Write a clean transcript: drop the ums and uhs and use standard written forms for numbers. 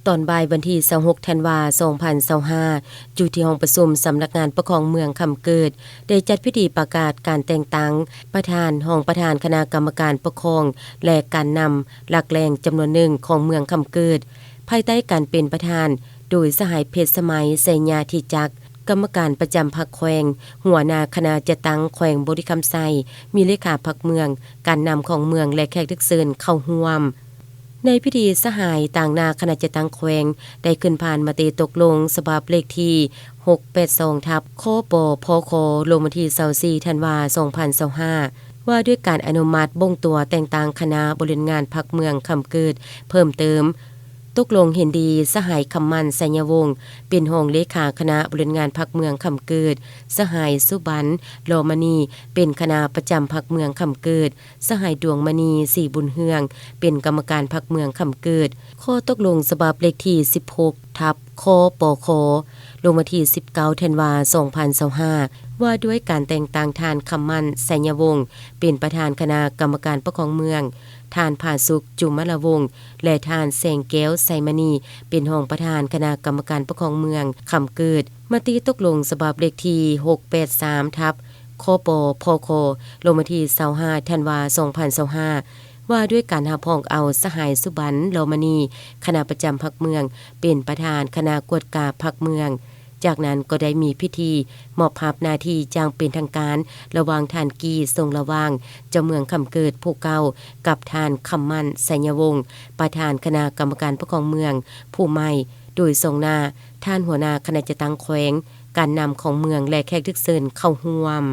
ตอนบ่ายวันที่26ธันวาคม2025อยู่ที่ห้องประชุมสำนักงานปกครองเมืองคำเกิดได้จัดพิธีประกาศการแต่งตั้งประธานห้องประธานคณะกรรมการปกครองและการนำหลักแรงจำนวนหนึ่งของเมืองคำเกิดภายใต้การเป็นประธานโดยสหายเพชรสมัยไสญาธิจักรกรรมการประจำพรรคแขวงหัวหน้าคณะจัดตั้งแขวงบริคำไซมีเลขาพรรคเมืองการนำของเมืองและแขกทุกเชิญเข้าร่วมในพิธีสหายต่างนาคณะจัดตั้งแขวงได้ขึ้นผ่านมติตกลงฉบับเลขที่682ทับคปพคลงวันที่24ธันวาคม2025ว่าด้วยการอนุมัติบ่งตัวแต่งตั้งคณะบริหารงานพรรคเมืองคำเกิดเพิ่มเติมตกลงเห็นดีสหายคำมันไสยวงศ์เป็นรองเลขาคณะบริหารงานพรรคเมืองคำเกิดสหายสุบันโลมณีเป็นคณะประจำพรรคเมืองคำเกิดสหายดวงมณีศรีบุญเฮืองเป็นกรรมการพรรคเมืองคำเกิดข้อตกลงฉบับเลขที่16ทับคปคลงวันที่19ธันวาคม2025ว่าด้วยการแต่งตั้งทานคำมันไสยวงศ์เป็นประธานคณะกรรมการปกครองเมืองทานผาสุขจุมละวงศ์และทานแสงแก้วไสมณีเป็นรองประธานคณะกรรมการปกครองเมืองคำเกิดมติตกลงฉบับเลขที่683ทับคปพคลงวันที่25ธันวาคม2025ว่าด้วยการรับรองเอาสหายสุบันโลมณีคณะประจำพรรคเมืองเป็นประธานคณะกวดกาพรรคเมืองจากนั้นก็ได้มีพิธีมอบภาพหน้าที่จางเป็นทางการระหว่างทานกีทรงระวางเจ้าเมืองคำเกิดผู้เก่ากับทานคำมันไสยวงศ์ประธานคณะกรรมการปกครองเมืองผู้ใหม่โดยทรงหน้าท่านหัวหน้าคณะจัดตั้งแขวงการนำของเมืองและแขกทุกเชิญเข้าร่วม